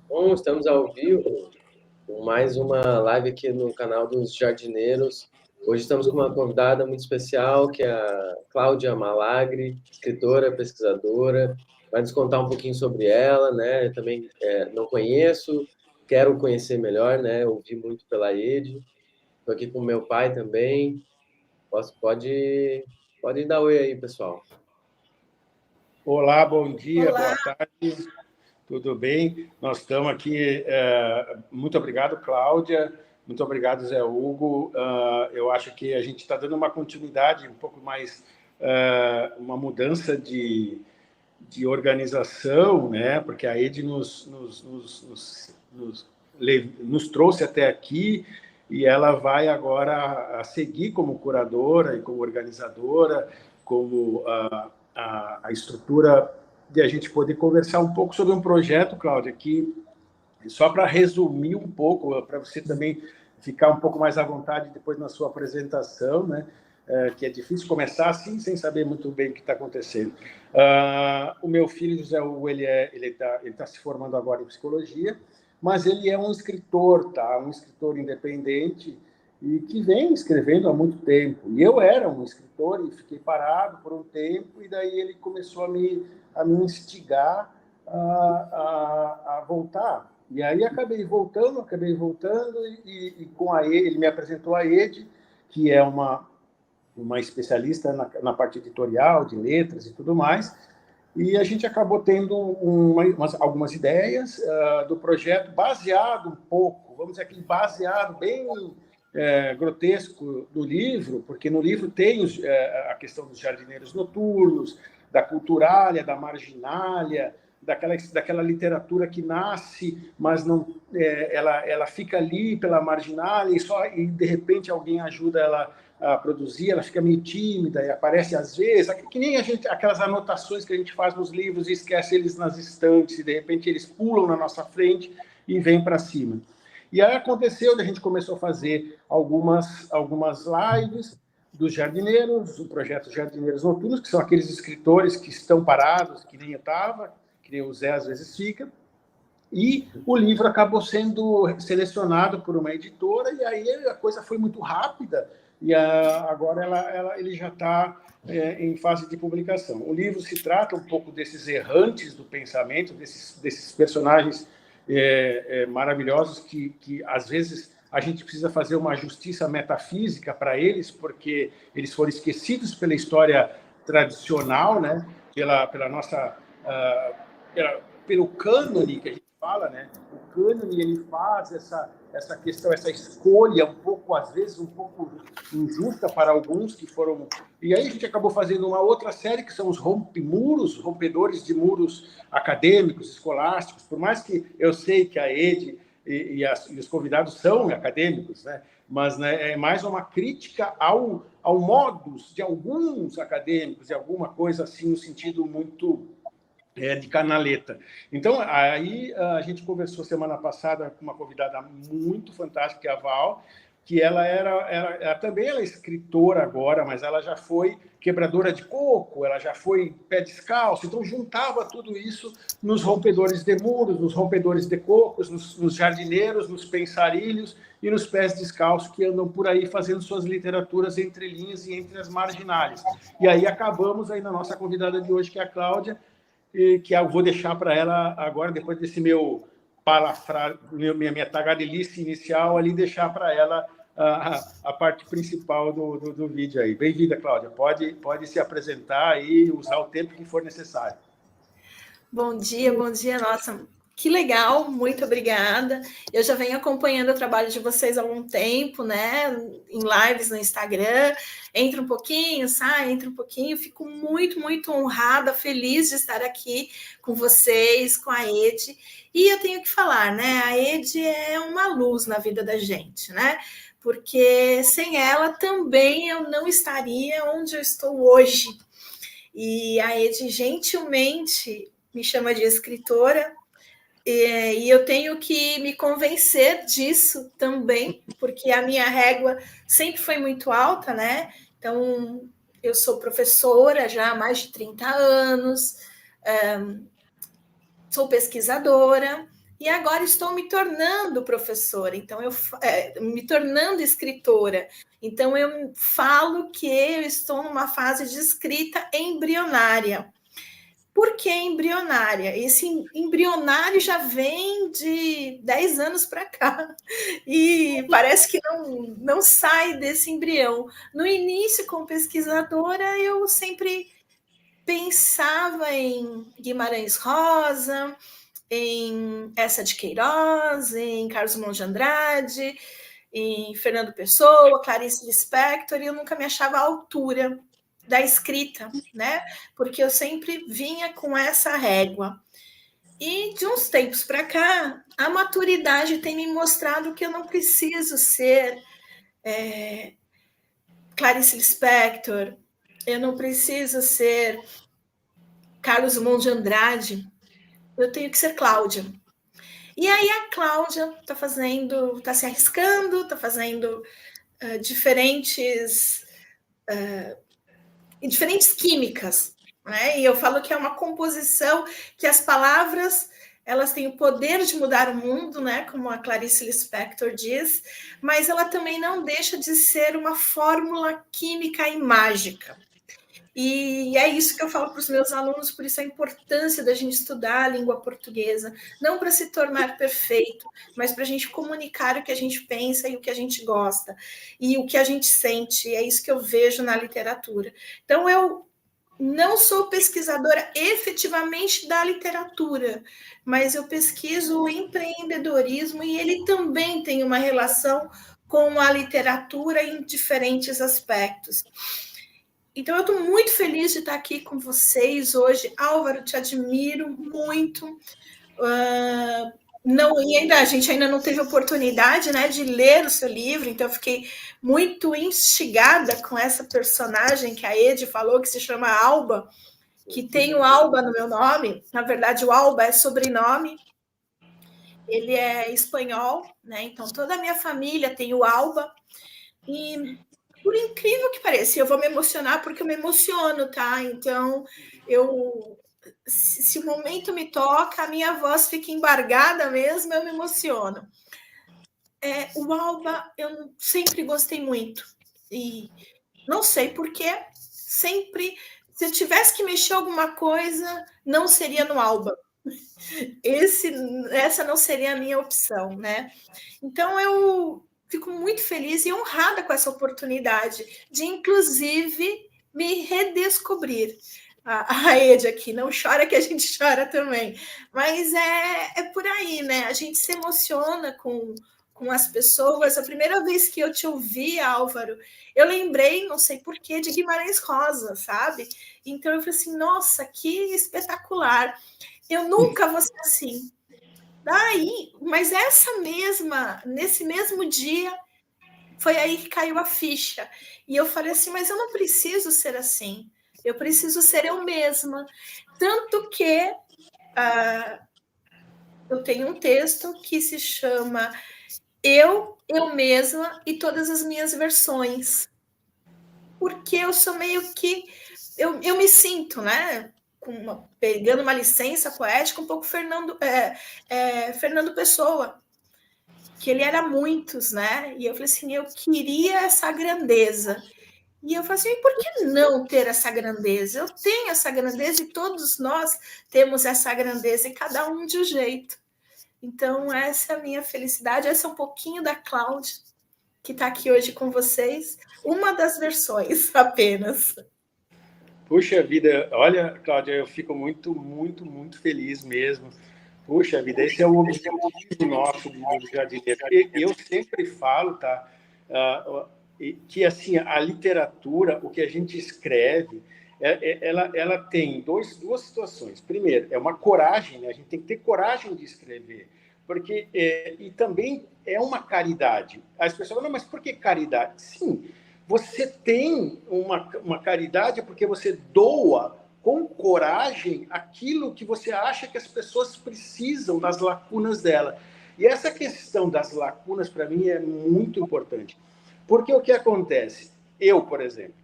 Bom, estamos ao vivo com mais uma live aqui no canal dos Jardineiros. Hoje estamos com uma convidada muito especial, que é a Cláudia Malagri, escritora, pesquisadora. Vai nos contar um pouquinho sobre ela, né? Eu também não conheço, quero conhecer melhor, né? Ouvi muito pela Ede. Estou aqui com meu pai também. Pode dar oi aí, pessoal. Olá, bom dia, Olá. boa tarde, tudo bem? Nós estamos aqui, muito obrigado, Cláudia, muito obrigado, Zé Hugo. Eu acho que a gente está dando uma continuidade, um pouco mais, uma mudança de organização, né? Porque a Ede nos trouxe até aqui e ela vai agora a seguir como curadora e como organizadora, como a estrutura de a gente poder conversar um pouco sobre um projeto, Cláudia, que, só para resumir um pouco, para você também ficar um pouco mais à vontade depois na sua apresentação, né? Que é difícil começar assim, sem saber muito bem o que está acontecendo. O meu filho, José Hugo, ele tá se formando agora em psicologia, mas ele é um escritor, tá? Um escritor independente e que vem escrevendo há muito tempo. E eu era um escritor e fiquei parado por um tempo, e daí ele começou a me instigar a voltar. E aí acabei voltando e com a Ede, ele me apresentou a Ede, que é uma especialista na parte editorial, de letras e tudo mais, e a gente acabou tendo algumas ideias do projeto, baseado um pouco, vamos dizer aqui, baseado bem grotesco do livro, porque no livro tem a questão dos jardineiros noturnos, da culturália, da marginália, daquela literatura que nasce, mas não, ela fica ali pela marginália e de repente alguém ajuda ela a produzir, ela fica meio tímida e aparece às vezes, que nem aquelas anotações que a gente faz nos livros e esquece eles nas estantes, e de repente eles pulam na nossa frente e vêm para cima. E aí aconteceu, a gente começou a fazer algumas lives dos jardineiros, o projeto Jardineiros Noturnos, que são aqueles escritores que estão parados, que nem eu estava, que nem o Zé às vezes fica, e o livro acabou sendo selecionado por uma editora, e aí a coisa foi muito rápida, e agora ele já está em fase de publicação. O livro se trata um pouco desses errantes do pensamento, desses personagens maravilhosos que, às vezes, a gente precisa fazer uma justiça metafísica para eles, porque eles foram esquecidos pela história tradicional, né? pela nossa... pelo cânone que a gente fala, né? O cânone, ele faz essa questão, essa escolha um pouco, às vezes, um pouco injusta para alguns que foram... E aí a gente acabou fazendo uma outra série, que são os rompedores de muros acadêmicos, escolásticos, por mais que eu sei que a Ede e os convidados são acadêmicos, né? Mas, né, é mais uma crítica ao modus de alguns acadêmicos, de alguma coisa assim, no sentido muito... de canaleta. Então, aí a gente conversou semana passada com uma convidada muito fantástica, que é a Val, que ela também é escritora agora, mas ela já foi quebradora de coco, ela já foi pé descalço, então juntava tudo isso nos rompedores de muros, nos rompedores de cocos, nos jardineiros, nos pensarilhos e nos pés descalços que andam por aí fazendo suas literaturas entre linhas e entre as marginais. E aí acabamos aí na nossa convidada de hoje, que é a Cláudia, que eu vou deixar para ela agora, depois desse meu minha tagarelice inicial ali, deixar para ela a parte principal do vídeo aí. Bem-vinda, Cláudia. Pode se apresentar e usar o tempo que for necessário. Bom dia. Nossa, que legal, muito obrigada. Eu já venho acompanhando o trabalho de vocês há algum tempo, né? Em lives no Instagram. Entra um pouquinho, sai, entra um pouquinho. Fico muito, muito honrada, feliz de estar aqui com vocês, com a Ede. E eu tenho que falar, né? A Ede é uma luz na vida da gente, né? Porque sem ela também eu não estaria onde eu estou hoje. E a Ede gentilmente me chama de escritora, e eu tenho que me convencer disso também, porque a minha régua sempre foi muito alta, né? Então, eu sou professora já há mais de 30 anos, sou pesquisadora, E agora estou me tornando professora, então me tornando escritora. Então eu falo que eu estou numa fase de escrita embrionária. Por que embrionária? Esse embrionário já vem de 10 anos para cá e parece que não sai desse embrião. No início, como pesquisadora, eu sempre pensava em Guimarães Rosa, em Essa de Queiroz, em Carlos Drummond de Andrade, em Fernando Pessoa, Clarice Lispector, e eu nunca me achava à altura da escrita, né? Porque eu sempre vinha com essa régua. E de uns tempos para cá, a maturidade tem me mostrado que eu não preciso ser Clarice Lispector, eu não preciso ser Carlos Drummond de Andrade, eu tenho que ser Cláudia. E aí a Cláudia está se arriscando, está fazendo diferentes químicas, né? E eu falo que é uma composição que as palavras elas têm o poder de mudar o mundo, né? Como a Clarice Lispector diz, mas ela também não deixa de ser uma fórmula química e mágica. E é isso que eu falo para os meus alunos, por isso a importância da gente estudar a língua portuguesa, não para se tornar perfeito, mas para a gente comunicar o que a gente pensa e o que a gente gosta, e o que a gente sente, é isso que eu vejo na literatura. Então, eu não sou pesquisadora efetivamente da literatura, mas eu pesquiso o empreendedorismo e ele também tem uma relação com a literatura em diferentes aspectos. Então, eu estou muito feliz de estar aqui com vocês hoje. Álvaro, te admiro muito. A gente ainda não teve oportunidade, né, de ler o seu livro, então eu fiquei muito instigada com essa personagem que a Ede falou, que se chama Alba, que tem o Alba no meu nome. Na verdade, o Alba é sobrenome. Ele é espanhol, né? Então toda a minha família tem o Alba. E por incrível que pareça, eu vou me emocionar porque eu me emociono, tá? Então, se o momento me toca, a minha voz fica embargada mesmo, eu me emociono. O Alba, eu sempre gostei muito. E não sei porquê, sempre, se eu tivesse que mexer alguma coisa, não seria no Alba. Essa não seria a minha opção, né? Então, eu fico muito feliz e honrada com essa oportunidade de, inclusive, me redescobrir. A Ede aqui, não chora que a gente chora também. Mas é por aí, né? A gente se emociona com as pessoas. A primeira vez que eu te ouvi, Álvaro, eu lembrei, não sei porquê, de Guimarães Rosa, sabe? Então eu falei assim, nossa, que espetacular. Eu nunca vou ser assim. Daí, mas nesse mesmo dia, foi aí que caiu a ficha. E eu falei assim, mas eu não preciso ser assim. Eu preciso ser eu mesma. Tanto que eu tenho um texto que se chama Eu mesma e todas as minhas versões. Porque eu sou meio que... Eu me sinto, né? Pegando uma licença poética, um pouco Fernando Pessoa, que ele era muitos, né? E eu falei assim, eu queria essa grandeza. E eu falei assim, e por que não ter essa grandeza? Eu tenho essa grandeza e todos nós temos essa grandeza, e cada um de um jeito. Então, essa é a minha felicidade, essa é um pouquinho da Cláudia, que está aqui hoje com vocês, uma das versões apenas. Puxa vida, olha, Cláudia, eu fico muito, muito, muito feliz mesmo. Puxa vida, esse é o objetivo nosso do Jardineiro. Eu sempre falo, tá, que assim, a literatura, o que a gente escreve, ela tem duas situações. Primeiro, é uma coragem, né? A gente tem que ter coragem de escrever, porque e também é uma caridade. As pessoas falam, mas por que caridade? Sim, você tem uma caridade porque você doa com coragem aquilo que você acha que as pessoas precisam, das lacunas dela. E essa questão das lacunas, para mim, é muito importante. Porque o que acontece? Eu, por exemplo,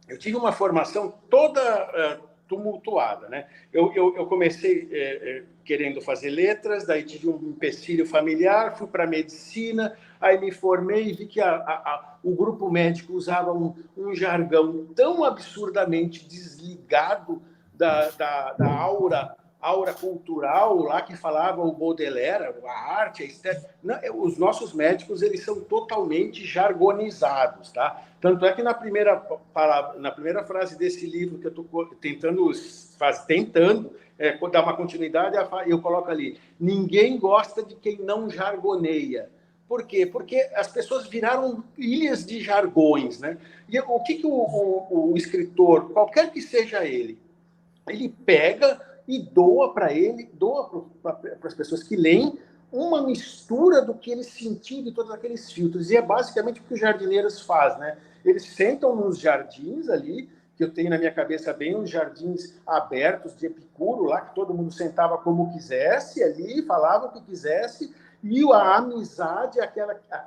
eu tive uma formação toda tumultuada, né? Eu comecei querendo fazer letras, daí tive um empecilho familiar, fui para medicina, aí me formei e vi que o grupo médico usava um jargão tão absurdamente desligado da aura cultural lá que falava o Baudelaire, a arte, a estética. Não, os nossos médicos, eles são totalmente jargonizados, tá? Tanto é que na primeira frase desse livro que eu estou tentando dar uma continuidade, eu coloco ali: ninguém gosta de quem não jargoneia. Por quê? Porque as pessoas viraram ilhas de jargões, né? E o que o escritor, qualquer que seja ele pega e doa para as pessoas que leem, uma mistura do que ele sentiu de todos aqueles filtros. E é basicamente o que os jardineiros fazem, né? Eles sentam nos jardins ali, que eu tenho na minha cabeça bem os jardins abertos de Epicuro, lá que todo mundo sentava como quisesse ali, falava o que quisesse, e a amizade,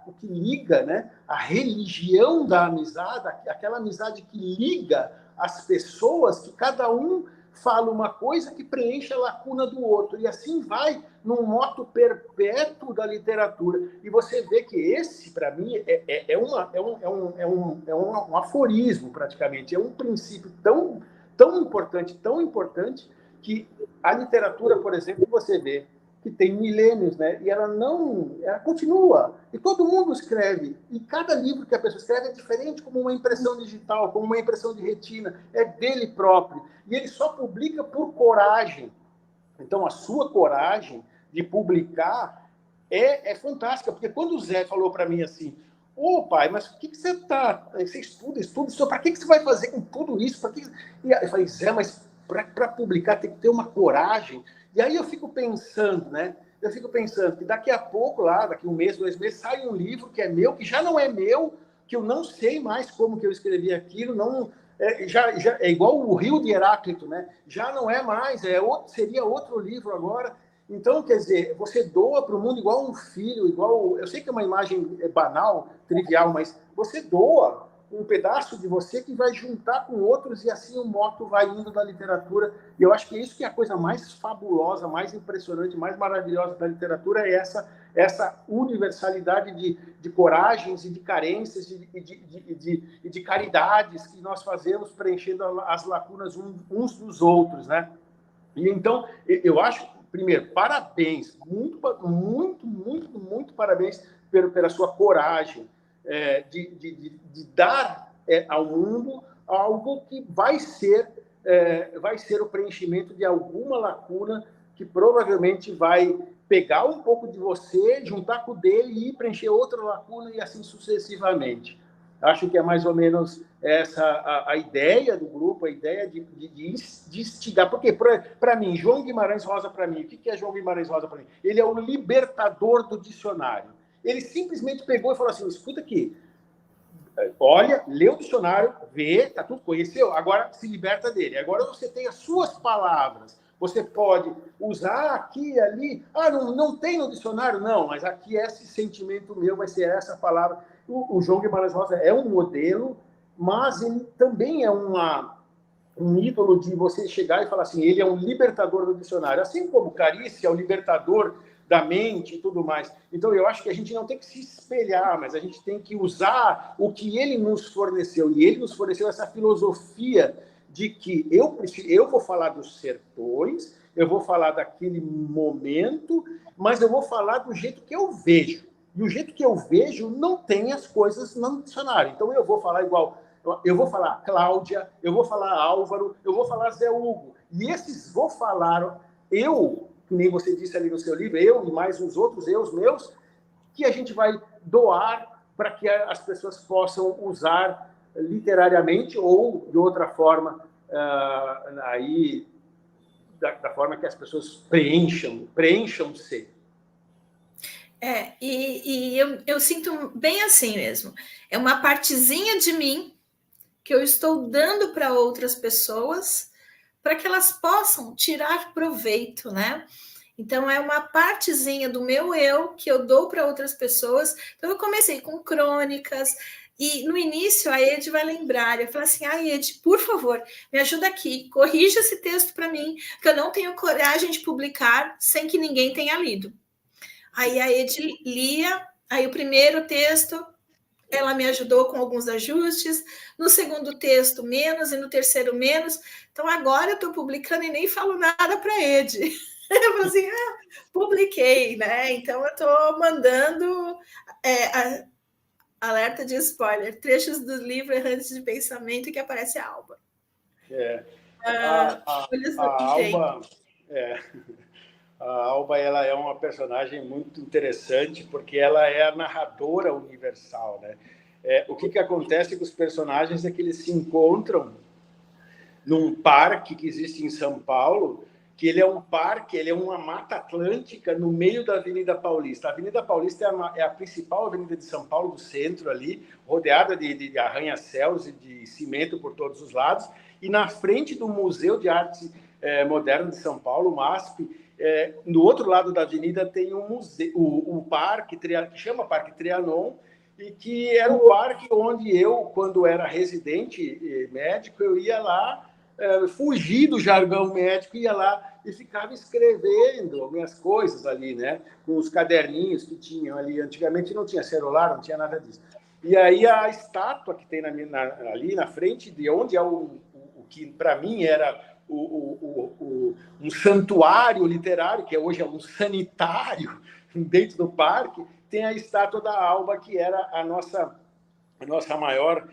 o que liga, né? A religião da amizade, aquela amizade que liga as pessoas, que cada um fala uma coisa que preenche a lacuna do outro, e assim vai num moto perpétuo da literatura. E você vê que esse, para mim, é um aforismo, praticamente, é um princípio tão importante, que a literatura, por exemplo, você vê que tem milênios, né? E ela continua. E todo mundo escreve. E cada livro que a pessoa escreve é diferente, como uma impressão digital, como uma impressão de retina. É dele próprio. E ele só publica por coragem. Então, a sua coragem de publicar é fantástica. Porque quando o Zé falou para mim assim: ô pai, mas o que você está... Você estuda, para que você vai fazer com tudo isso? E eu falei: Zé, mas para publicar tem que ter uma coragem. E aí eu fico pensando, né? Que daqui a pouco, daqui 1 mês, 2 meses, sai um livro que é meu, que já não é meu, que eu não sei mais como que eu escrevi aquilo, já é igual o Rio de Heráclito, né? Já não é mais, seria outro livro agora. Então, quer dizer, você doa para o mundo igual um filho, eu sei que é uma imagem banal, trivial, mas você doa um pedaço de você que vai juntar com outros, e assim o moto vai indo da literatura. E eu acho que isso que é a coisa mais fabulosa, mais impressionante, mais maravilhosa da literatura, é essa universalidade de coragens e de carências e de caridades que nós fazemos preenchendo as lacunas uns dos outros, né? E então, eu acho, primeiro, parabéns, muito parabéns pela sua coragem, de dar ao mundo algo que vai ser o preenchimento de alguma lacuna, que provavelmente vai pegar um pouco de você, juntar com o dele e preencher outra lacuna, e assim sucessivamente. Acho que é mais ou menos essa a ideia do grupo, a ideia de instigar. Porque, para mim, João Guimarães Rosa, para mim, o que é João Guimarães Rosa para mim? Ele é o libertador do dicionário. Ele simplesmente pegou e falou assim: escuta aqui, olha, lê o dicionário, vê, tá tudo, conheceu, agora se liberta dele. Agora você tem as suas palavras, você pode usar aqui e ali. Não tem no dicionário? Não, mas aqui esse sentimento meu vai ser essa palavra. O João Guimarães Rosa é um modelo, mas ele também é um ídolo de você chegar e falar assim: ele é um libertador do dicionário, assim como Clarice é o libertador da mente e tudo mais. Então, eu acho que a gente não tem que se espelhar, mas a gente tem que usar o que ele nos forneceu. E ele nos forneceu essa filosofia de que eu vou falar dos sertões, eu vou falar daquele momento, mas eu vou falar do jeito que eu vejo. E o jeito que eu vejo não tem as coisas no dicionário. Então, eu vou falar igual... Eu vou falar Cláudia, eu vou falar Álvaro, eu vou falar Zé Hugo. E esses vou falar... que nem você disse ali no seu livro, eu e mais uns outros eus meus, que a gente vai doar para que as pessoas possam usar literariamente ou de outra forma, aí da forma que as pessoas preencham-se. E eu sinto bem assim mesmo. É uma partezinha de mim que eu estou dando para outras pessoas, para que elas possam tirar proveito, né? Então, é uma partezinha do meu eu que eu dou para outras pessoas. Então, eu comecei com crônicas, E no início a Ed vai lembrar, eu falo assim, Ed, por favor, me ajuda aqui, corrija esse texto para mim, que eu não tenho coragem de publicar sem que ninguém tenha lido. Aí a Ed lia, aí o primeiro texto ela me ajudou com alguns ajustes, no segundo texto menos, e no terceiro menos. Então, agora eu estou publicando e nem falo nada para a Ed. Eu falo assim, publiquei, né? Então, eu estou mandando alerta de spoiler, trechos do livro Errantes de Pensamento que aparece a Alba. A Alba ela é uma personagem muito interessante porque ela é a narradora universal, né? O que acontece com os personagens é que eles se encontram num parque que existe em São Paulo, que ele é um parque, ele é uma mata atlântica no meio da Avenida Paulista. A Avenida Paulista é a principal avenida de São Paulo, do centro ali, rodeada de arranha-céus e de cimento por todos os lados, e na frente do Museu de Arte Moderna de São Paulo, o MASP, no outro lado da avenida tem um museu, o parque, que chama Parque Trianon, e que era um parque onde eu, quando era residente médico, eu ia lá, fugir do jargão médico, ia lá e ficava escrevendo minhas coisas ali, né? Com os caderninhos que tinham ali. Antigamente não tinha celular, não tinha nada disso. E aí a estátua que tem ali na frente de onde é o que para mim era um santuário literário, que hoje é um sanitário dentro do parque, tem a estátua da Alba, que era a nossa maior,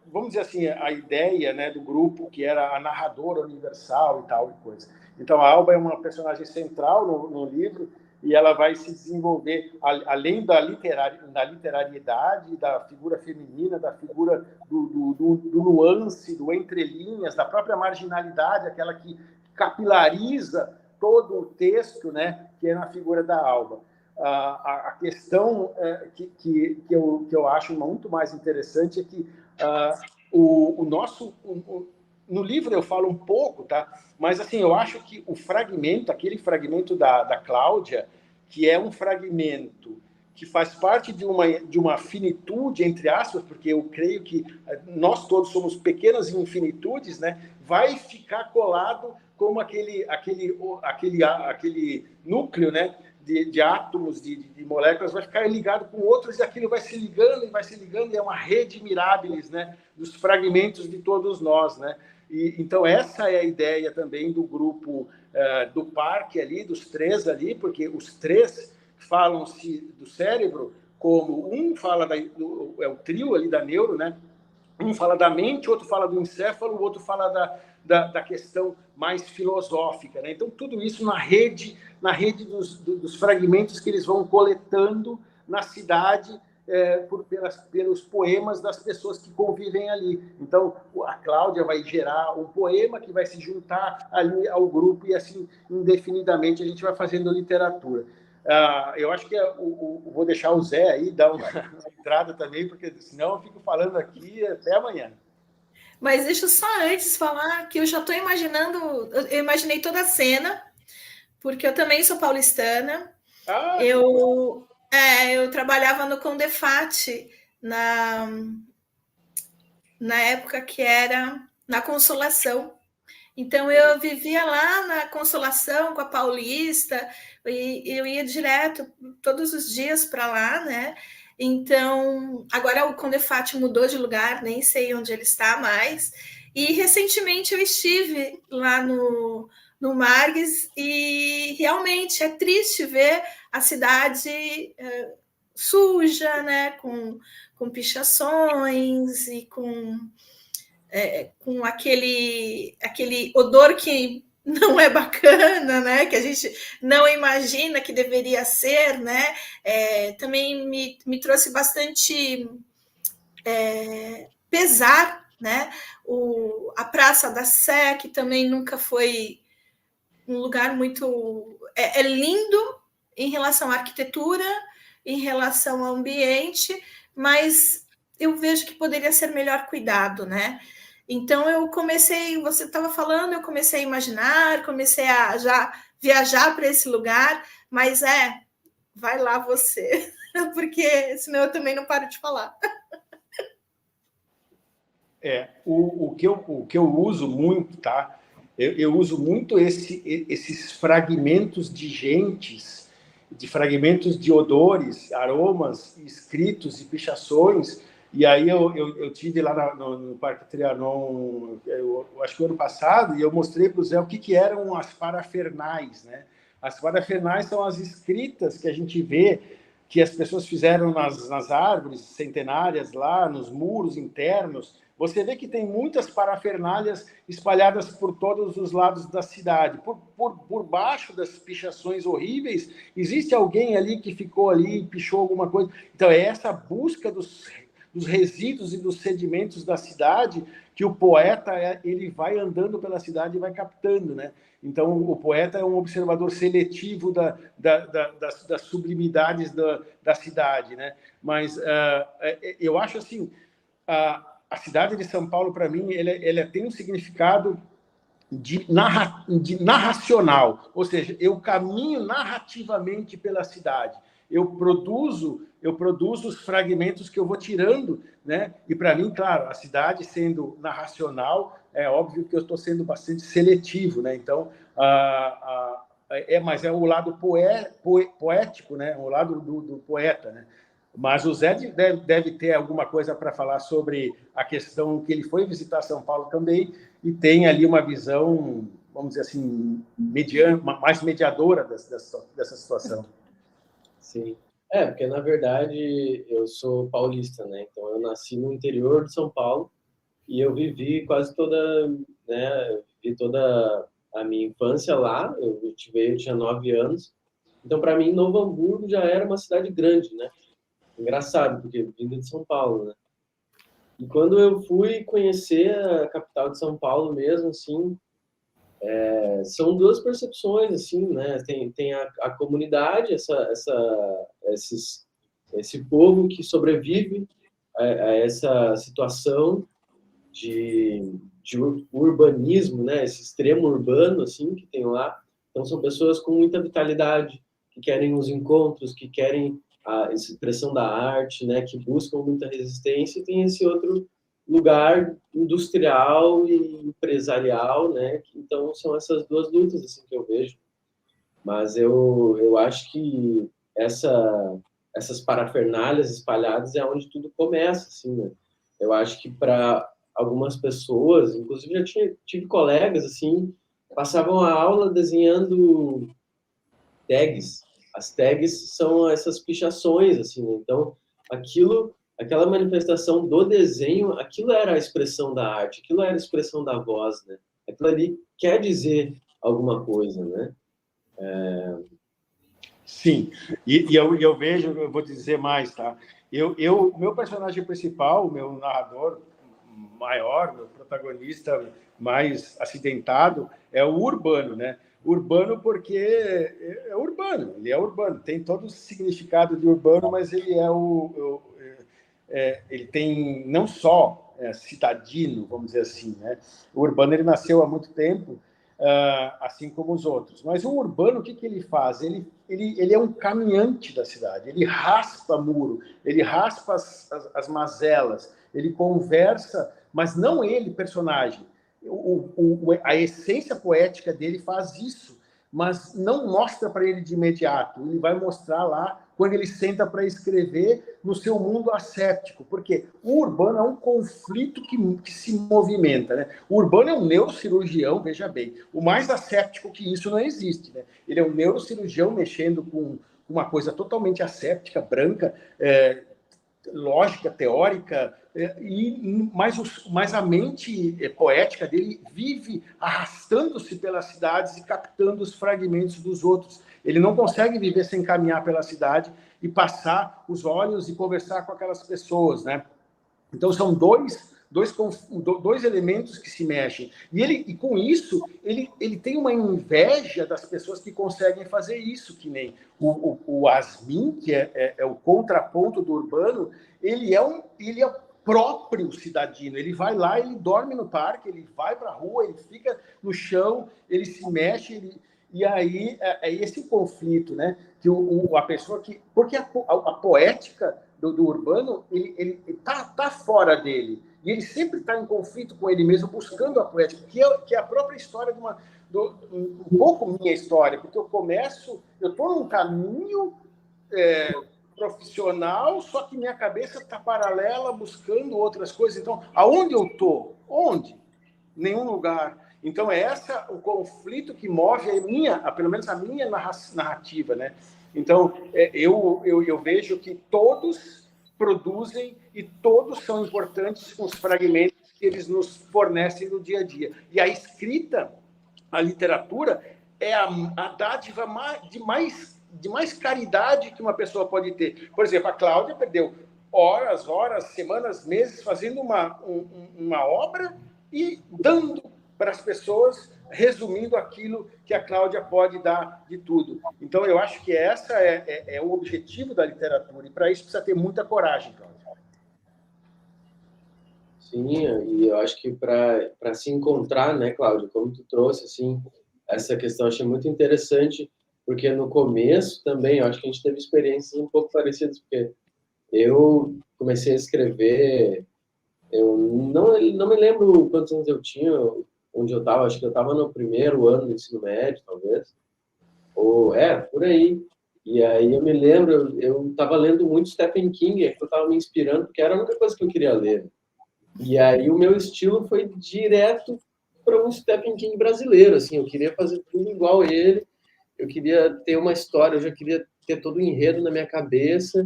vamos dizer assim, a ideia, né, do grupo, que era a narradora universal e tal e coisa. Então, a Alba é uma personagem central no livro, e ela vai se desenvolver, além da literariedade, da figura feminina, da figura do nuance, do entrelinhas, da própria marginalidade, aquela que capilariza todo o texto, né, que é na figura da Alba. A questão que eu acho muito mais interessante é que no livro eu falo um pouco, tá? Mas assim, eu acho que aquele fragmento da Cláudia, que é um fragmento que faz parte de uma finitude, entre aspas, porque eu creio que nós todos somos pequenas infinitudes, né? Vai ficar colado como aquele núcleo, né? De átomos, de moléculas, vai ficar ligado com outros, e aquilo vai se ligando, e é uma rede mirabilis, né? Dos fragmentos de todos nós, né? Então, essa é a ideia também do grupo do parque ali, dos três ali, porque os três falam-se do cérebro como um fala é o trio ali da neuro, né? Um fala da mente, outro fala do encéfalo, o outro fala da questão mais filosófica, né? Então, tudo isso na rede dos fragmentos que eles vão coletando na cidade, pelos poemas das pessoas que convivem ali. Então, a Cláudia vai gerar um poema que vai se juntar ali ao grupo, e assim, indefinidamente, a gente vai fazendo literatura. Eu acho que vou deixar o Zé aí dar uma entrada também, porque senão eu fico falando aqui até amanhã. Mas deixa eu só antes falar que eu já estou imaginando, eu imaginei toda a cena, porque eu também sou paulistana. Eu trabalhava no Condefat na época que era na Consolação. Então, eu vivia lá na Consolação com a Paulista, e eu ia direto todos os dias para lá, né? Então, agora o Condefat mudou de lugar, nem sei onde ele está mais. E recentemente eu estive lá no Margues, e realmente é triste ver a cidade suja, né? Com pichações e com aquele odor que não é bacana, né? Que a gente não imagina que deveria ser, né? Também me trouxe bastante pesar, né? A Praça da Sé, que também nunca foi um lugar muito... É lindo em relação à arquitetura, em relação ao ambiente, mas eu vejo que poderia ser melhor cuidado, né? Então, você estava falando, eu comecei a imaginar, comecei a já viajar para esse lugar, mas vai lá você, porque senão eu também não paro de falar. O que eu uso muito, tá? Eu uso muito esses fragmentos de gentes, de fragmentos de odores, aromas, escritos e pichações. E aí eu tive lá no Parque Trianon, eu acho que o ano passado, e eu mostrei para o Zé o que eram as parafernais, né? As parafernais são as escritas que a gente vê que as pessoas fizeram nas árvores centenárias lá, nos muros internos. Você vê que tem muitas parafernálias espalhadas por todos os lados da cidade. Por baixo das pichações horríveis, existe alguém ali que ficou ali e pichou alguma coisa. Então, é essa busca dos resíduos e dos sedimentos da cidade que o poeta ele vai andando pela cidade e vai captando, né? Então, o poeta é um observador seletivo das sublimidades da cidade, né? Mas eu acho assim, a cidade de São Paulo, para mim, ela tem um significado de narracional, ou seja, eu caminho narrativamente pela cidade. Eu produzo os fragmentos que eu vou tirando, né? E para mim, claro, a cidade sendo narracional, é óbvio que eu estou sendo bastante seletivo, né? Então, mas é o lado poético, né? O lado do poeta, né? Mas o Zé deve ter alguma coisa para falar sobre a questão que ele foi visitar São Paulo também e tem ali uma visão, vamos dizer assim, mais mediadora dessa situação. Sim. Porque na verdade eu sou paulista, né? Então eu nasci no interior de São Paulo e eu vivi quase toda, né? Vivi toda a minha infância lá. Eu tinha 9 anos. Então para mim Novo Hamburgo já era uma cidade grande, né? Engraçado, porque vindo de São Paulo, né? E quando eu fui conhecer a capital de São Paulo mesmo, assim, são duas percepções, assim, né? Tem a comunidade, esse povo que sobrevive a essa situação de urbanismo, né? Esse extremo urbano, assim, que tem lá. Então, são pessoas com muita vitalidade, que querem os encontros, que querem a expressão da arte, né? Que buscam muita resistência. E tem esse outro lugar industrial e empresarial, né? Então, são essas duas lutas, assim, que eu vejo. Mas eu acho que essas parafernálias espalhadas é onde tudo começa, assim, né? Eu acho que para algumas pessoas, inclusive já tive colegas, assim, passavam a aula desenhando tags. As tags são essas pichações, assim, né? Então, aquela manifestação do desenho, aquilo era a expressão da arte, aquilo era a expressão da voz, né? Aquilo ali quer dizer alguma coisa, né? Sim, e eu vejo, eu vou dizer mais, tá? Meu personagem principal, o meu narrador maior, meu protagonista mais acidentado, é o Urbano, né? Urbano porque é urbano, ele é urbano, tem todo o significado de urbano, mas ele ele tem não só cidadino, vamos dizer assim, né? O Urbano ele nasceu há muito tempo, assim como os outros. Mas o Urbano, o que ele faz? Ele é um caminhante da cidade, ele raspa muro, ele raspa as mazelas, ele conversa, mas não ele, personagem. A essência poética dele faz isso, mas não mostra para ele de imediato. Ele vai mostrar lá quando ele senta para escrever no seu mundo asséptico, porque o Urbano é um conflito que se movimenta, né? O Urbano é um neurocirurgião, veja bem, o mais asséptico que isso não existe, né? Ele é um neurocirurgião mexendo com uma coisa totalmente asséptica, branca, lógica, teórica, mas a mente poética dele vive arrastando-se pelas cidades e captando os fragmentos dos outros. Ele não consegue viver sem caminhar pela cidade e passar os olhos e conversar com aquelas pessoas, né? Então, são dois elementos que se mexem. E com isso, ele tem uma inveja das pessoas que conseguem fazer isso, que nem o Asmin, que é o contraponto do Urbano, ele é próprio cidadino. Ele vai lá, ele dorme no parque, ele vai para a rua, ele fica no chão, ele se mexe, e aí é esse conflito, né? Que a pessoa que... Porque a poética do Urbano, ele tá fora dele. e ele sempre está em conflito com ele mesmo, buscando a poética, que é a própria história um pouco minha história, porque eu estou num caminho profissional, só que minha cabeça está paralela, buscando outras coisas. Então, aonde eu estou? Onde? Nenhum lugar. Então, é o conflito que move pelo menos a minha narrativa, né? Então, eu vejo que todos produzem e todos são importantes com os fragmentos que eles nos fornecem no dia a dia. E a escrita, a literatura, é a dádiva de mais caridade que uma pessoa pode ter. Por exemplo, a Cláudia perdeu horas, semanas, meses fazendo uma obra e dando para as pessoas, resumindo aquilo que a Cláudia pode dar de tudo. Então, eu acho que essa é o objetivo da literatura, e para isso precisa ter muita coragem, Cláudia. Sim, e eu acho que para se encontrar, né, Cláudio, como tu trouxe, assim, essa questão eu achei muito interessante, porque no começo também, eu acho que a gente teve experiências um pouco parecidas, porque eu comecei a escrever, eu não me lembro quantos anos eu tinha, onde eu estava, acho que eu estava no primeiro ano do ensino médio, talvez, ou por aí. E aí eu me lembro, eu estava lendo muito Stephen King, que eu estava me inspirando, porque era a única coisa que eu queria ler. E aí o meu estilo foi direto para um Stephen King brasileiro, assim, eu queria fazer tudo igual a ele, eu queria ter uma história, eu já queria ter todo o enredo na minha cabeça,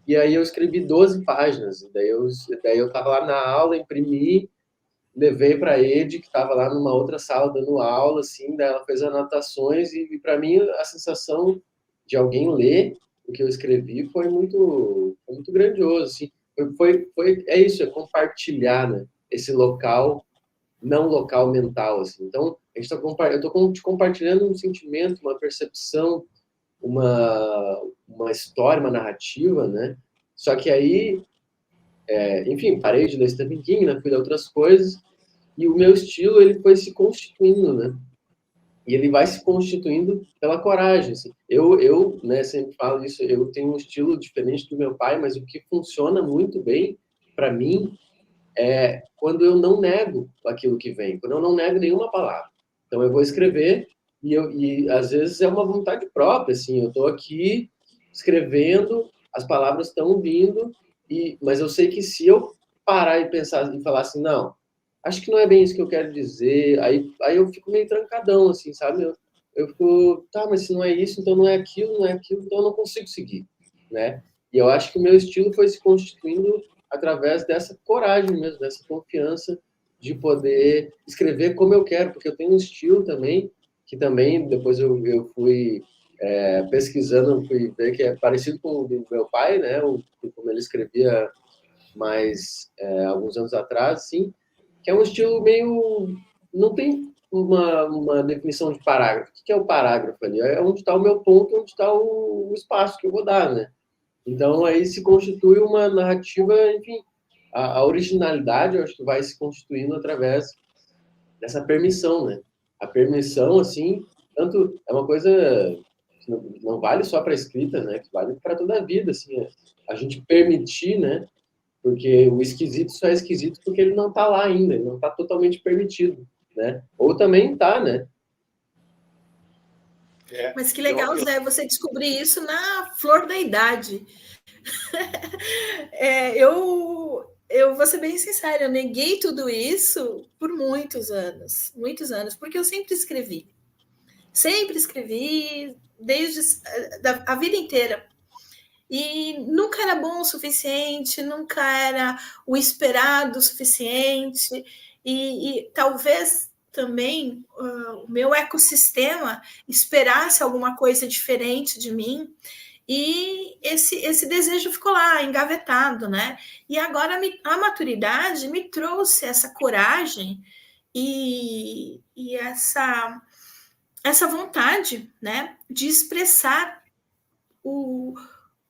e aí eu escrevi 12 páginas, daí eu estava lá na aula, imprimi, levei para a Ed, que estava lá numa outra sala dando aula, assim, daí ela fez anotações, e para mim a sensação de alguém ler o que eu escrevi foi muito grandioso, assim. É isso, é compartilhar, né, esse local, não local mental, assim. Então, eu estou te compartilhando um sentimento, uma percepção, uma história, uma narrativa, né? Só que aí, enfim, parei de ler Stephen King, né? Fui ler outras coisas, e o meu estilo, ele foi se constituindo, né? E ele vai se constituindo pela coragem, assim. Eu, né, sempre falo isso, eu tenho um estilo diferente do meu pai, mas o que funciona muito bem para mim é quando eu não nego aquilo que vem, quando eu não nego nenhuma palavra. Então eu vou escrever e às vezes é uma vontade própria, assim, eu estou aqui escrevendo, as palavras estão vindo, mas eu sei que se eu parar e pensar e falar assim, não, acho que não é bem isso que eu quero dizer, aí eu fico meio trancadão, assim, sabe? Eu fico, tá, mas se não é isso, então não é aquilo, então eu não consigo seguir, né? E eu acho que o meu estilo foi se constituindo através dessa coragem mesmo, dessa confiança de poder escrever como eu quero, porque eu tenho um estilo também, que também depois eu fui pesquisando, fui ver que é parecido com o do meu pai, né, como ele escrevia mais alguns anos atrás, assim, que é um estilo meio... não tem uma definição de parágrafo. O que é o parágrafo ali? É onde está o meu ponto, onde está o espaço que eu vou dar, né? Então, aí se constitui uma narrativa, enfim, a originalidade, eu acho que vai se constituindo através dessa permissão, né? A permissão, assim, tanto é uma coisa que não vale só para a escrita, né? Que vale para toda a vida, assim, a gente permitir, né? Porque o esquisito só é esquisito porque ele não está lá ainda, ele não está totalmente permitido, né? Ou também está, né? Mas que legal, Zé, você descobrir isso na flor da idade. Eu vou ser bem sincera, eu neguei tudo isso por muitos anos, porque eu sempre escrevi, desde a vida inteira. E nunca era bom o suficiente, nunca era o esperado o suficiente, e talvez também o meu ecossistema esperasse alguma coisa diferente de mim, e esse desejo ficou lá, engavetado, né? E agora a maturidade me trouxe essa coragem e essa vontade, né, de expressar o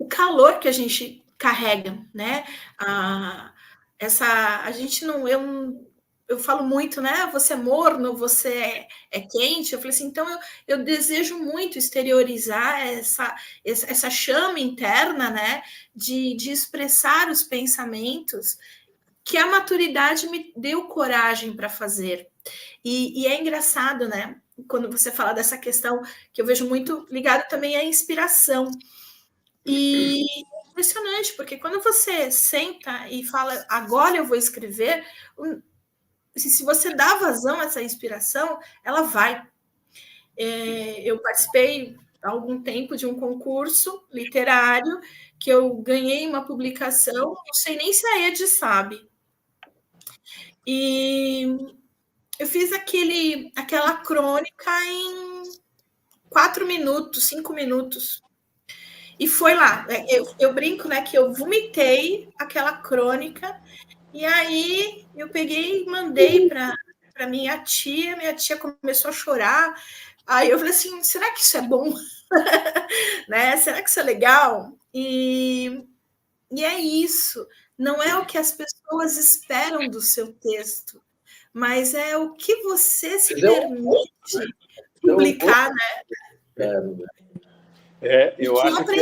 calor que a gente carrega, né? A gente não, eu falo muito, né? Você é morno, você é quente. Eu falei assim, então eu desejo muito exteriorizar essa chama interna, né? De expressar os pensamentos que a maturidade me deu coragem para fazer. E é engraçado, né? Quando você fala dessa questão, que eu vejo muito ligado também à inspiração. E é impressionante, porque quando você senta e fala, agora eu vou escrever, se você dá vazão a essa inspiração, ela vai. Eu participei há algum tempo de um concurso literário que eu ganhei uma publicação, não sei nem se a Ed sabe. E eu fiz aquela crônica em 4 minutos, 5 minutos. E foi lá. Eu brinco, né, que eu vomitei aquela crônica e aí eu peguei e mandei para minha tia começou a chorar. Aí eu falei assim, será que isso é bom? Né? Será que isso é legal? E é isso. Não é o que as pessoas esperam do seu texto, mas é o que você se permite publicar, né? Eu acho que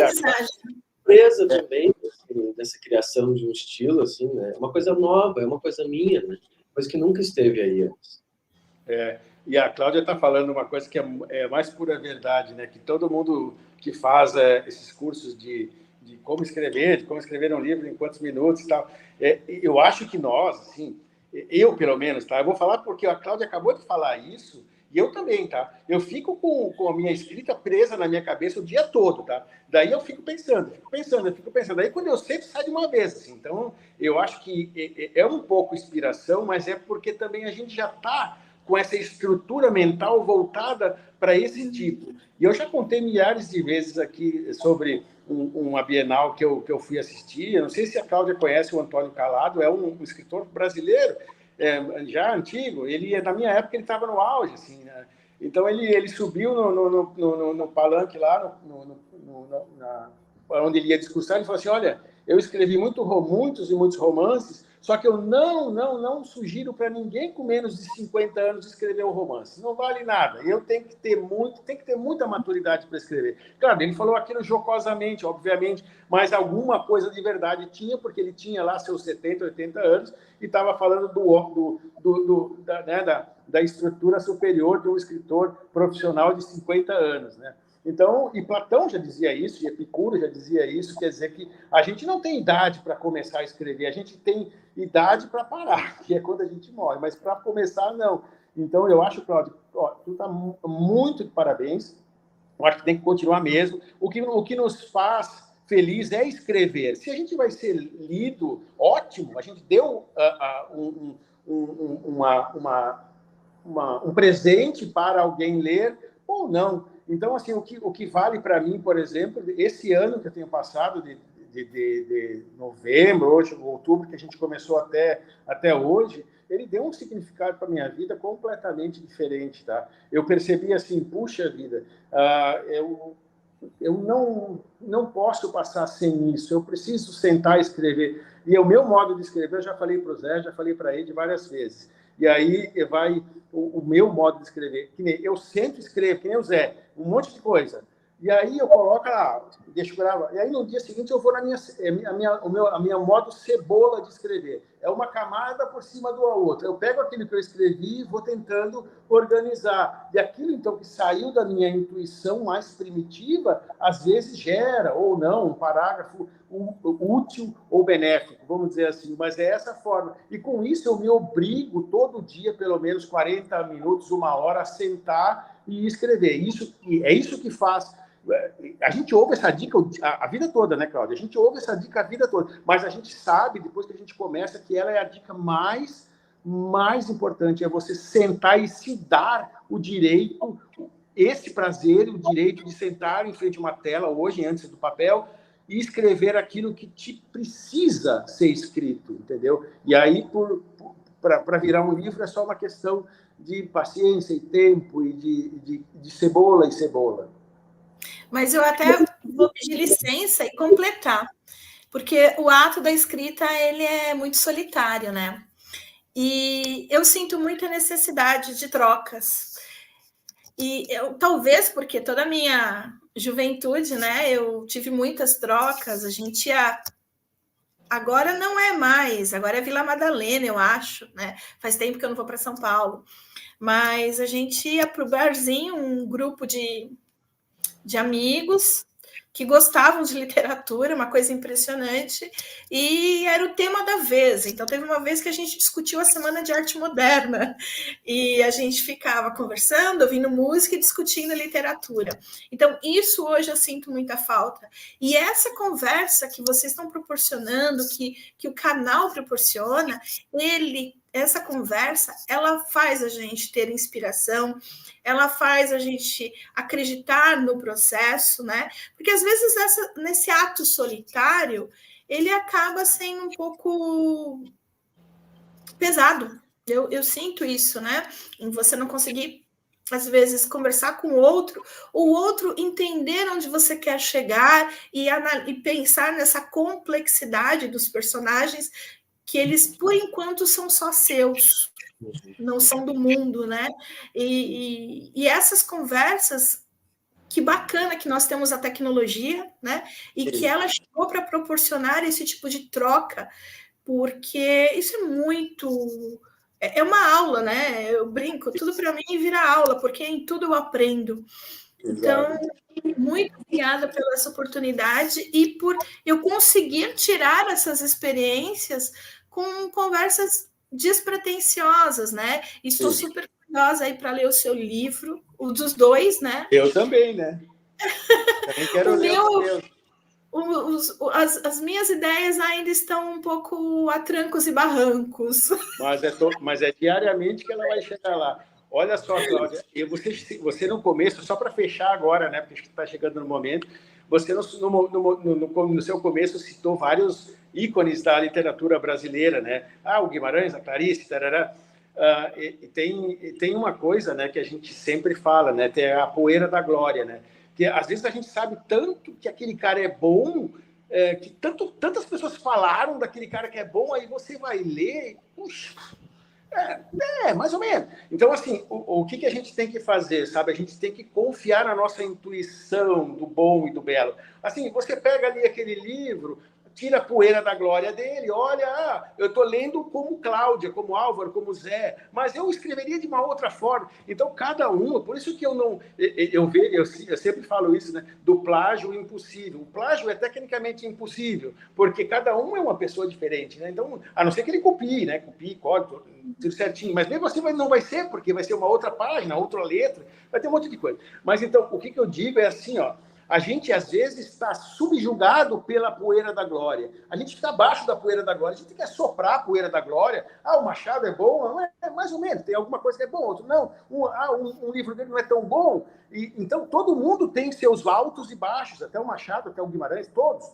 presa também dessa criação de um estilo, assim, né? É uma coisa nova, é uma coisa minha, né? Coisa que nunca esteve aí antes. E a Cláudia está falando uma coisa que é mais pura verdade, né? Que todo mundo que faz esses cursos de como escrever um livro em quantos minutos e tal, eu acho que nós, assim, eu pelo menos, tá? Eu vou falar porque a Cláudia acabou de falar isso, e eu também, tá? Eu fico com a minha escrita presa na minha cabeça o dia todo, tá? Daí eu fico pensando. Daí quando eu sento, sai de uma vez, assim. Então, eu acho que é um pouco inspiração, mas é porque também a gente já está com essa estrutura mental voltada para esse tipo. E eu já contei milhares de vezes aqui sobre uma Bienal que eu fui assistir. Eu não sei se a Cláudia conhece o Antônio Calado, é um escritor brasileiro, já antigo. Na minha época, ele estava no auge, assim, né? Então, ele subiu no palanque lá, onde ele ia discursar, e falou assim, olha, eu escrevi muitos e muitos romances, só que eu não sugiro para ninguém com menos de 50 anos escrever um romance. Não vale nada. Eu tenho que ter muita maturidade para escrever. Claro, ele falou aquilo jocosamente, obviamente, mas alguma coisa de verdade tinha, porque ele tinha lá seus 70, 80 anos e estava falando da estrutura superior de um escritor profissional de 50 anos, né? Então, e Platão já dizia isso, e Epicuro já dizia isso, quer dizer que a gente não tem idade para começar a escrever, a gente tem idade para parar, que é quando a gente morre, mas para começar, não. Então, eu acho, Cláudio, tu está muito de parabéns, eu acho que tem que continuar mesmo. O que nos faz feliz é escrever. Se a gente vai ser lido, ótimo, a gente deu um presente para alguém ler, ou não. Então, assim, o que vale para mim, por exemplo, esse ano que eu tenho passado, de novembro, hoje, outubro, que a gente começou até hoje, ele deu um significado para a minha vida completamente diferente, tá? Eu percebi assim, puxa vida, eu não posso passar sem isso, eu preciso sentar e escrever. E o meu modo de escrever, eu já falei para o Zé, já falei para ele várias vezes. E aí vai o meu modo de escrever. Que nem eu sempre escrevo, que nem o Zé, um monte de coisa. E aí eu coloco lá, deixo gravar. E aí no dia seguinte eu vou na a minha modo cebola de escrever. É uma camada por cima da outra. Eu pego aquilo que eu escrevi e vou tentando organizar. E aquilo, então, que saiu da minha intuição mais primitiva, às vezes gera, ou não, um parágrafo útil ou benéfico, vamos dizer assim. Mas é essa forma. E com isso eu me obrigo todo dia, pelo menos 40 minutos, 1 hora, a sentar e escrever. É isso que faz. A gente ouve essa dica a vida toda, né, Cláudia? A gente ouve essa dica a vida toda, mas a gente sabe, depois que a gente começa, que ela é a dica mais importante, é você sentar e se dar o direito, esse prazer, o direito de sentar em frente a uma tela, hoje, antes do papel, e escrever aquilo que te precisa ser escrito, entendeu? E aí, para virar um livro, é só uma questão de paciência e tempo, e de cebola e cebola. Mas eu até vou pedir licença e completar, porque o ato da escrita ele é muito solitário, né? E eu sinto muita necessidade de trocas. E talvez porque toda a minha juventude, né, eu tive muitas trocas, a gente ia agora não é mais, agora é Vila Madalena, eu acho, né? Faz tempo que eu não vou para São Paulo. Mas a gente ia para o barzinho, um grupo de amigos que gostavam de literatura, uma coisa impressionante, e era o tema da vez. Então, teve uma vez que a gente discutiu a Semana de Arte Moderna, e a gente ficava conversando, ouvindo música e discutindo literatura. Então, isso hoje eu sinto muita falta. E essa conversa que vocês estão proporcionando, que o canal proporciona, essa conversa, ela faz a gente ter inspiração, ela faz a gente acreditar no processo, né? Porque às vezes nesse ato solitário, ele acaba sendo um pouco pesado. Eu sinto isso, né? Em você não conseguir, às vezes, conversar com o outro entender onde você quer chegar e pensar nessa complexidade dos personagens, que eles, por enquanto, são só seus, não são do mundo, né? E essas conversas, que bacana que nós temos a tecnologia, né? E que ela chegou para proporcionar esse tipo de troca, porque isso é muito... É uma aula, né? Eu brinco, tudo para mim vira aula, porque em tudo eu aprendo. Então, muito obrigada pela essa oportunidade e por eu conseguir tirar essas experiências com conversas despretensiosas, né? Estou super curiosa aí para ler o seu livro, o dos dois, né? Eu também, né? Também quero ler o seu. As minhas ideias ainda estão um pouco a trancos e barrancos. Mas é diariamente que ela vai chegar lá. Olha só, Cláudia, você no começo, só para fechar agora, né, porque está chegando no momento, você no seu começo citou vários ícones da literatura brasileira, né? O Guimarães, a Clarice, tarará. Tem uma coisa, né, que a gente sempre fala, né, que é a poeira da glória, né? Que às vezes a gente sabe tanto que aquele cara é bom, que tantas pessoas falaram daquele cara que é bom, aí você vai ler, puxa, mais ou menos. Então, assim, o que a gente tem que fazer, sabe? A gente tem que confiar na nossa intuição do bom e do belo. Assim, você pega ali aquele livro, tira a poeira da glória dele, olha, eu estou lendo como Cláudia, como Álvaro, como Zé, mas eu escreveria de uma outra forma. Então, cada um, por isso que eu sempre falo isso, né, do plágio impossível. O plágio é tecnicamente impossível, porque cada um é uma pessoa diferente, né? Então, a não ser que ele copie, né? Copie, código, tudo certinho, mas mesmo assim não vai ser, porque vai ser uma outra página, outra letra, vai ter um monte de coisa. Mas então, o que eu digo é assim, ó, a gente, às vezes, está subjugado pela poeira da glória. A gente fica abaixo da poeira da glória. A gente quer soprar a poeira da glória. O Machado é bom? Não é mais ou menos. Tem alguma coisa que é bom, outro não. Um livro dele não é tão bom. Então, todo mundo tem seus altos e baixos. Até o Machado, até o Guimarães, todos.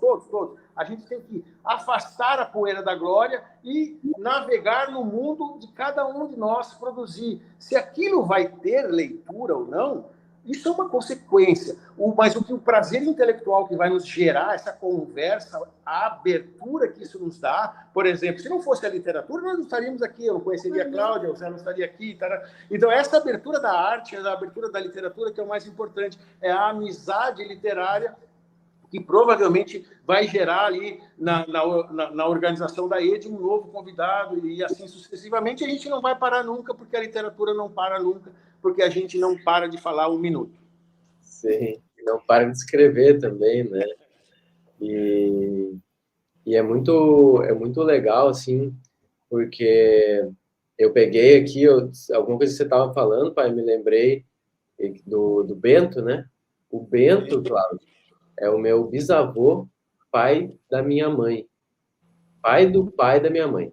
A gente tem que afastar a poeira da glória e navegar no mundo de cada um de nós, produzir. Se aquilo vai ter leitura ou não, isso é uma consequência, mas o prazer intelectual que vai nos gerar, essa conversa, a abertura que isso nos dá, por exemplo, se não fosse a literatura, nós não estaríamos aqui, eu não conheceria a Cláudia, você não estaria aqui. Tá? Então, essa abertura da arte, a abertura da literatura, que é o mais importante, é a amizade literária, que provavelmente vai gerar ali na organização da EDE um novo convidado e assim sucessivamente. A gente não vai parar nunca, porque a literatura não para nunca, porque a gente não para de falar um minuto. Sim, não para de escrever também, né? E é muito legal, assim, porque eu peguei aqui, alguma coisa que você estava falando, pai, me lembrei do Bento, né? O Bento, Cláudio, é o meu bisavô, pai da minha mãe. Pai do pai da minha mãe.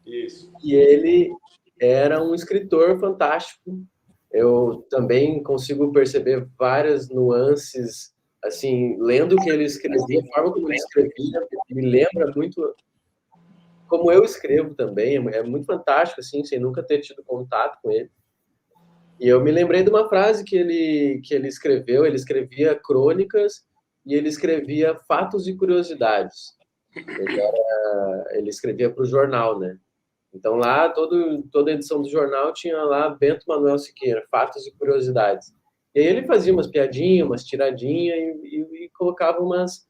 Isso. E ele era um escritor fantástico. Eu também consigo perceber várias nuances, assim, lendo o que ele escrevia, a forma como ele escrevia, me lembra muito como eu escrevo também. É muito fantástico, assim, sem nunca ter tido contato com ele. E eu me lembrei de uma frase que ele escreveu. Ele escrevia crônicas e ele escrevia fatos e curiosidades. Ele escrevia para o jornal, né? Então, lá, toda edição do jornal tinha lá Bento Manuel Siqueira, fatos e curiosidades. E aí ele fazia umas piadinhas, umas tiradinhas e colocava umas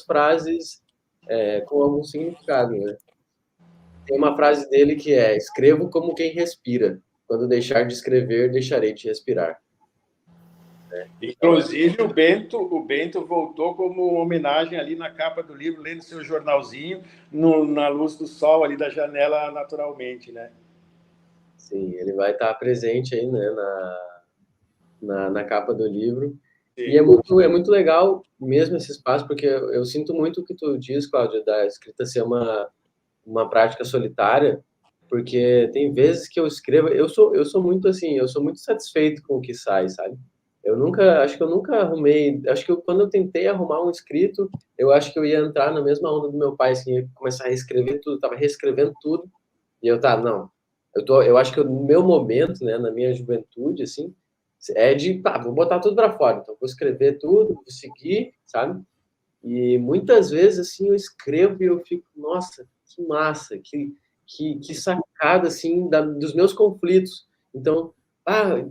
frases com algum significado, né? Tem uma frase dele que é: escrevo como quem respira. Quando deixar de escrever, deixarei de respirar. Inclusive, o Bento voltou como homenagem ali na capa do livro, lendo seu jornalzinho, na luz do sol ali da janela, naturalmente, né? Sim, ele vai estar presente aí, né, na capa do livro. Sim. E é muito legal mesmo esse espaço, porque eu sinto muito o que tu diz, Cláudia, da escrita ser uma prática solitária, porque tem vezes que eu escrevo, eu sou muito assim, eu sou muito satisfeito com o que sai, sabe? Acho que eu nunca arrumei, acho que quando eu tentei arrumar um escrito, eu acho que eu ia entrar na mesma onda do meu pai, assim, ia começar a reescrever tudo, tava reescrevendo tudo, e não, eu acho que no meu momento, né, na minha juventude, assim, é de, vou botar tudo para fora, então vou escrever tudo, vou seguir, sabe? E muitas vezes, assim, eu escrevo e eu fico, nossa, que massa, que sacada, assim, dos meus conflitos. Então,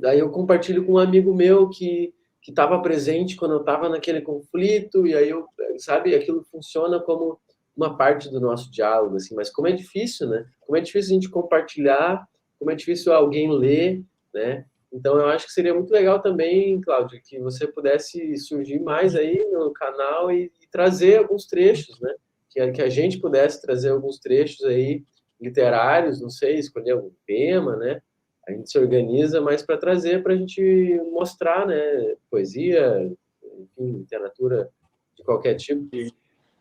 daí eu compartilho com um amigo meu que estava presente quando eu estava naquele conflito, e aí sabe, aquilo funciona como uma parte do nosso diálogo, assim, mas como é difícil, né? Como é difícil a gente compartilhar, como é difícil alguém ler, né? Então, eu acho que seria muito legal também, Cláudio, que você pudesse surgir mais aí no canal e trazer alguns trechos, né? Que a gente pudesse trazer alguns trechos aí literários, não sei, escolher algum tema, né? A gente se organiza mais para trazer, para a gente mostrar, né? Poesia, enfim, literatura de qualquer tipo.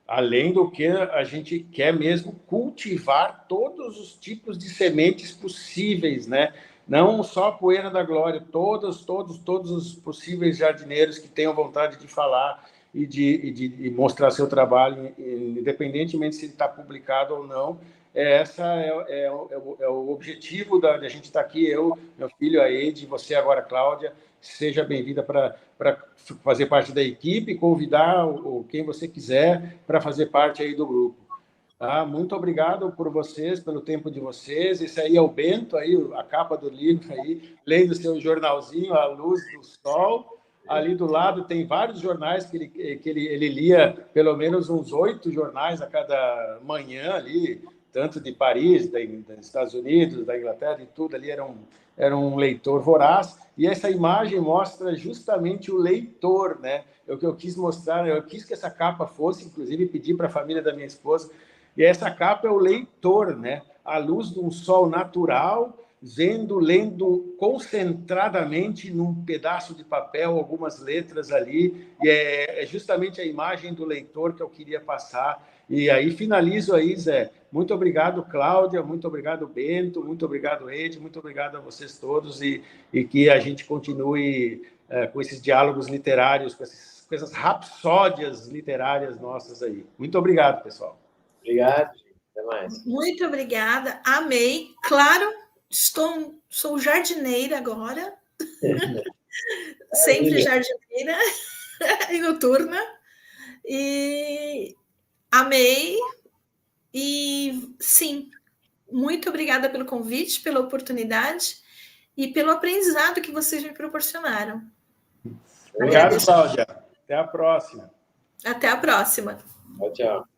Além do que a gente quer mesmo cultivar todos os tipos de sementes possíveis, né? Não só a Poeira da Glória, todos os possíveis jardineiros que tenham vontade de falar e de mostrar seu trabalho, independentemente se ele está publicado ou não. É o objetivo da gente estar aqui, eu, meu filho, a Ede, você agora, Cláudia. Seja bem-vinda para fazer parte da equipe, convidar quem você quiser para fazer parte aí do grupo. Tá? Muito obrigado por vocês, pelo tempo de vocês. Esse aí é o Bento, aí, a capa do livro, aí, lendo seu jornalzinho, A Luz do Sol. Ali do lado tem vários jornais que ele lia, pelo menos uns 8 jornais a cada manhã ali, tanto de Paris, dos Estados Unidos, da Inglaterra, e tudo ali era um leitor voraz. E essa imagem mostra justamente o leitor, né? É o que eu quis mostrar, eu quis que essa capa fosse, inclusive pedi para a família da minha esposa, e essa capa é o leitor, né? À luz de um sol natural, lendo concentradamente num pedaço de papel algumas letras ali, e é justamente a imagem do leitor que eu queria passar. E aí finalizo aí, Zé. Muito obrigado, Cláudia, muito obrigado, Bento, muito obrigado, Ed, muito obrigado a vocês todos, e que a gente continue com esses diálogos literários, com essas rapsódias literárias nossas aí. Muito obrigado, pessoal. Obrigado, até mais. Muito obrigada, amei. Claro, sou jardineira agora, sempre jardineira e noturna, e amei. E sim, muito obrigada pelo convite, pela oportunidade e pelo aprendizado que vocês me proporcionaram. Obrigado, Cláudia. Até a próxima. Até a próxima. Tchau, tchau.